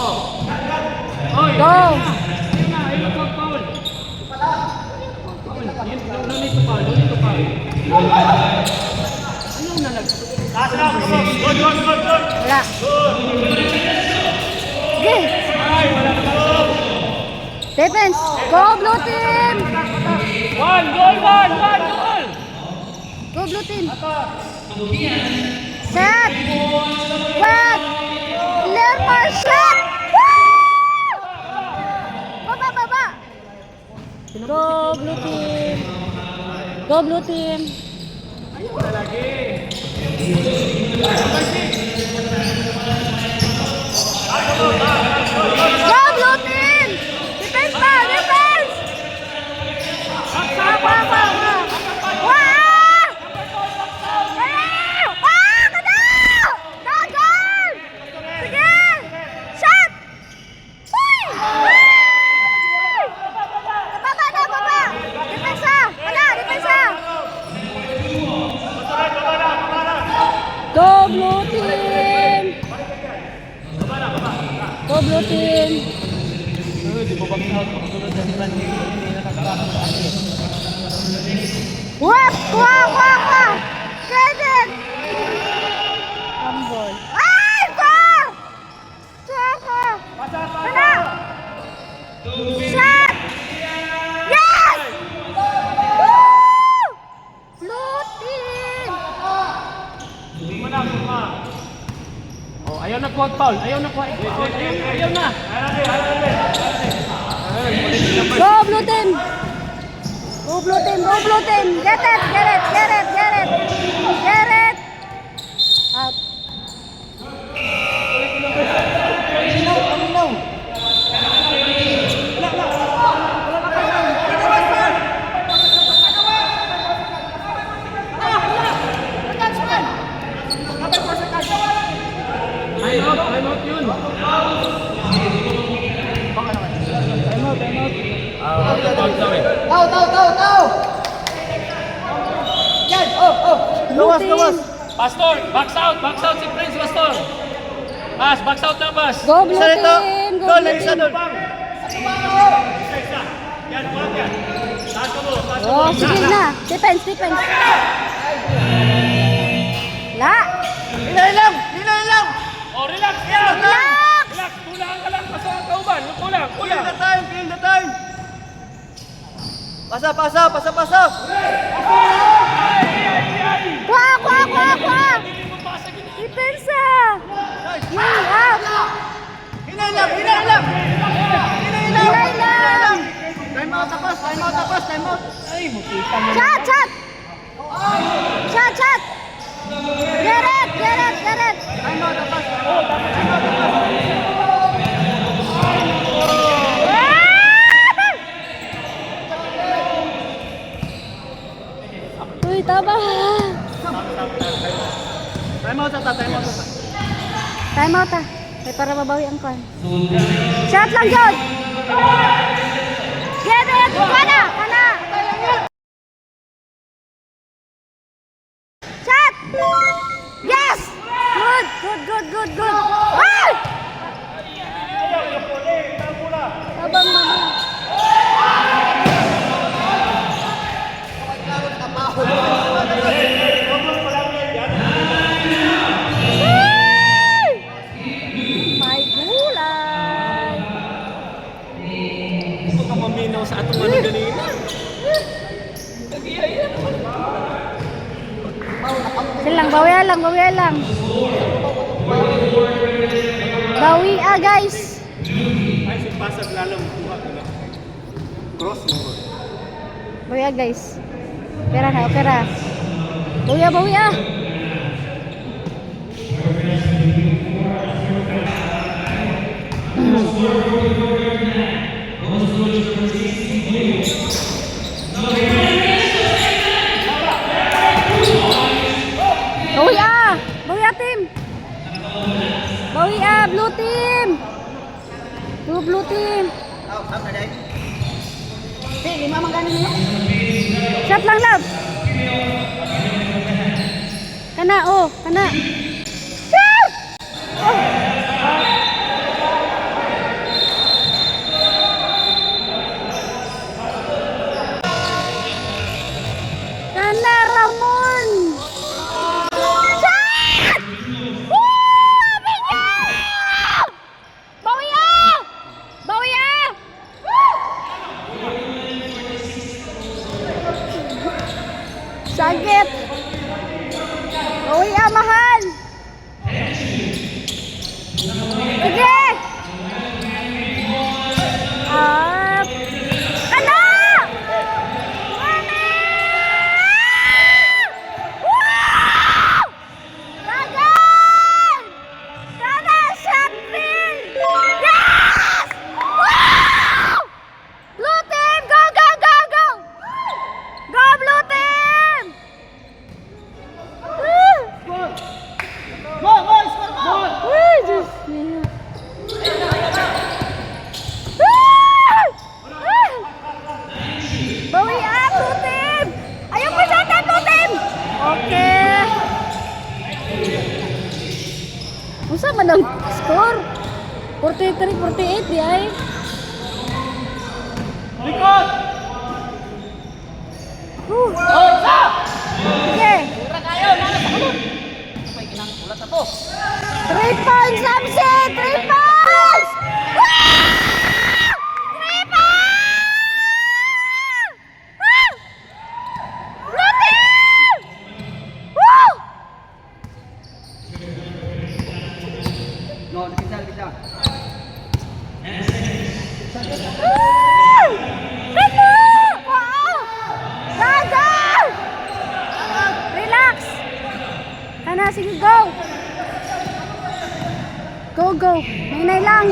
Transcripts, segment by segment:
Go! Wala. Okay. Defense. Go blue team. One goal. Go blue team. Set. Wet. Lermar shot. Baba. Go blue team. Go blue team. Go blue team. Defense pa. Defense. Go blue team! Go blue team! Wap! Wah! Credit! Humble. Ay! Saka! Sana! Shot! Yes! Woo! Blue team! Oh, ayaw na kuha foul. Ayaw na. Go blue team! Go blue team! Get it! Out. Time out yun. Tao! Yan! Gawas! Pastor, box out si Prince Pastor. Box out na bas. Go blue team! Go blue team! Yan, huwag yan. Taas mo. Oh, sige na. Defense. La! Hinay lang! Oh, relax. Relax! Kulang ka lang. Pasok ang kauban. Kulang. Feel the time! Pasa! Kwa! Depensa! Yay, out! Hinay lang! Time out tapos! Ay, mukita mo. Shot! Get it! Time out tapos! Uy, tama! Time out. Time out ah. Ay, para mabawi ang kan. Shot lang yun! Get it! Kana! Shot! Yes! Good! Ay! Abang mama. May gulay! Gusto ka maminaw sa atong ano ganina. Silang, bawian lang. Bawi guys! Ay, si pasag lalong kuha ko na. Cross mo. Bawi guys. Opera. Bawi ah! Bawi ah team. Bawi ah blue team. Blue team. Shot lang love. Kana. Shoot! Sige! Up! Ano? Wow! Gagal! Gagal! Shot field! Yes! Wow! Blue team! Go, go, go, go! Go, blue team! Woo! Go, go, score mo! Uy, Diyos niyo. Bawi up, blue team! Ayaw po sa atin, blue team! Okay. Usa man ang score? 43-48 di ay. Likod! Sige. 3 points, Samsi! 3 points! Wow! 3 points! Wow! Blue team! Woo! No, kita. Woo! Ganda! Wow! Gagal! Relax! Kana, sige, go! Go, go! Hinay lang!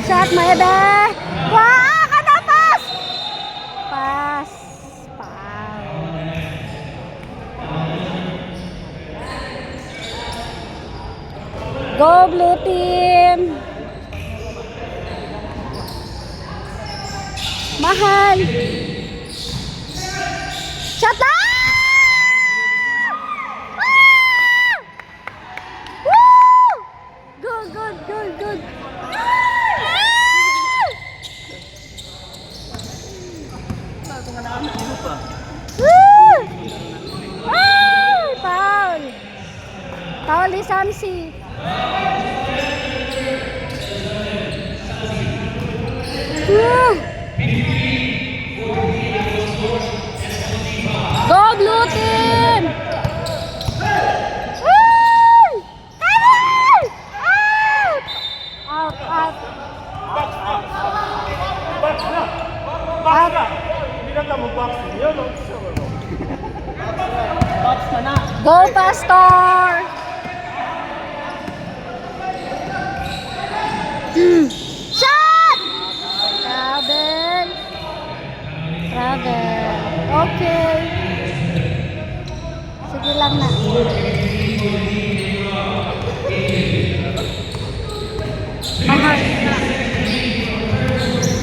Shot, Maebe! Wow! Kada pass! Pass! Foul! Go, blue team! Mahal! Shot lang! Ah! Woo! Good! Woo! Ay! Foul! Foul ni Samsi. Woo! Go, blue team! Woo! Ay! Out! Out! Go, Pastor! Shot! Travel. Okay. Sige lang na.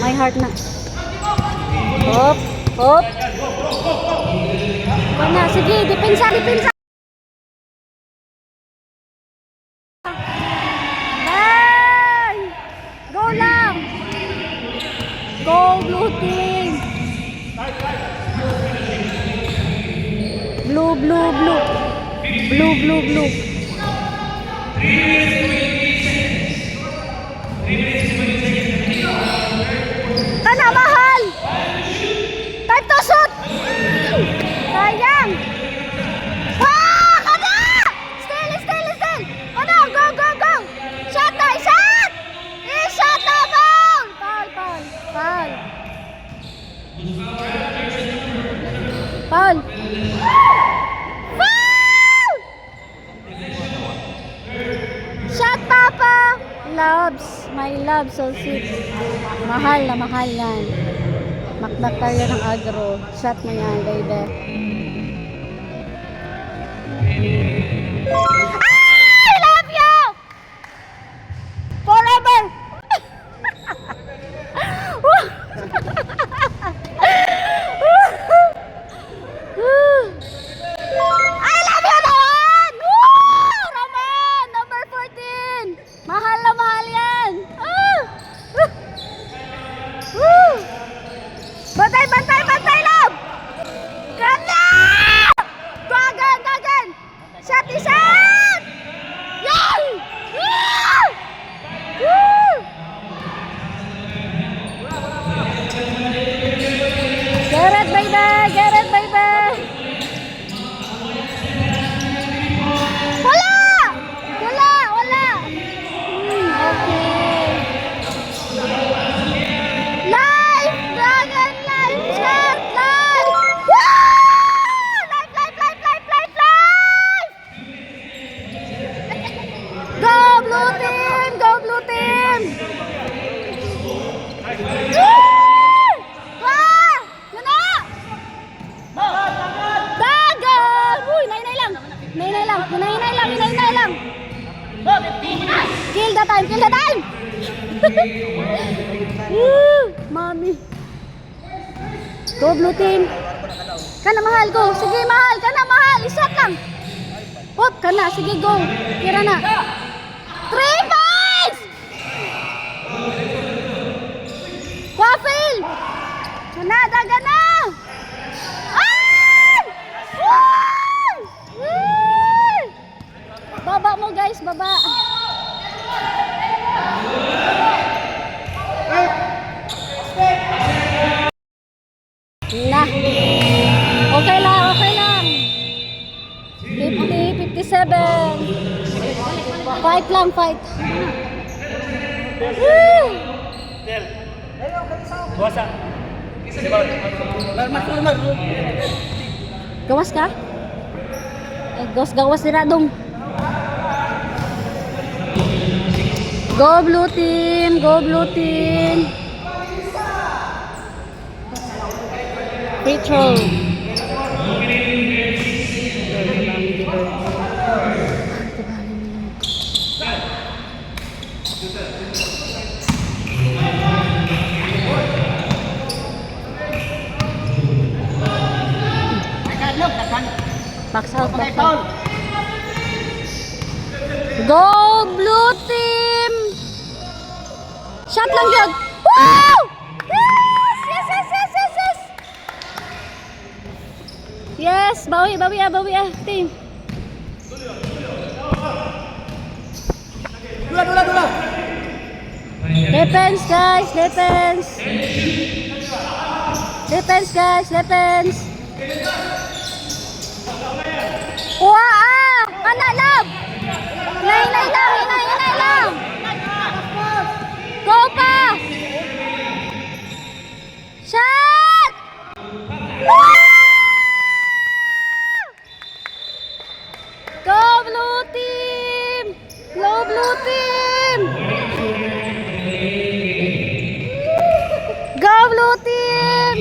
My heart na. Hop. Wala, sige, depensa. Bang! Go lang! Go, blue team! Blue. Kana, mahal! Time to shoot! Sayang! Ah! Kana! Still! Ano? Go! Shot! I-shot na! Foul! Shot, Papa! My loves, so sweet. Mahal yan. Makdaktar yan ng agro. Shot mo yan, baby. I love you! Forever! I love you naman! Woo! Roman! Number 14! Mahal na mahal yan! Woo! Bantay, love! Ganda! Gagan! Shot lang. Kill the time, kill the time. Woo, mami. Go blue team. Kana mahal, go. Sige, mahal. Kana mahal. Isat lang. Hop, kana. Sige, go. Kira na. 3 points! Quaffil! Kana, daga na! Ah! Woo! Woo! Baba mo, guys. Baba. Na. Okay lang, okay lang. 50, 57. Fight lang, fight. Woo! Buwasa. Gawas ka? Gawas nila dong. Go blue team, go blue team. Free throw. Box out, box out. Go blue team. Shot lang yun. Wow! Yes, yes, yes, yes, yes, yes. Yes, bawi team. Dula. Defense guys, defense. Defense guys, defense. Wah, kana love. Inay lang. Go pa. Shot. Go blue team. Go blue team. Go blue team.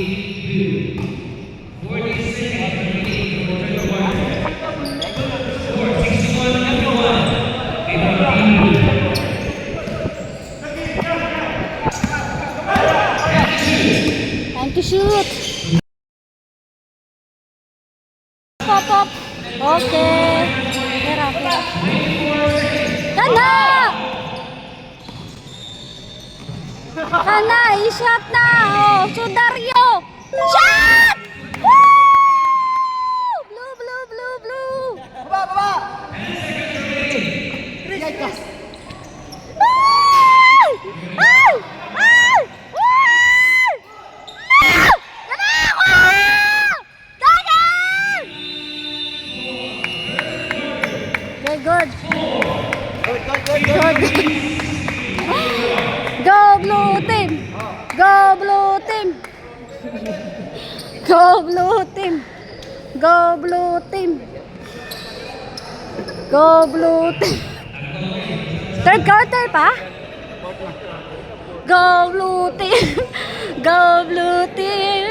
Time to shoot. Pop. Okay. Tara. Kana, i-shot na. Oh, Sudario. Shot! Woo! Blue. Baba. Ay! Good. Go blue team. Go blue team. Go blue team. Go blue team. Go blue team. Third quarter pa? Go blue team. Go blue team.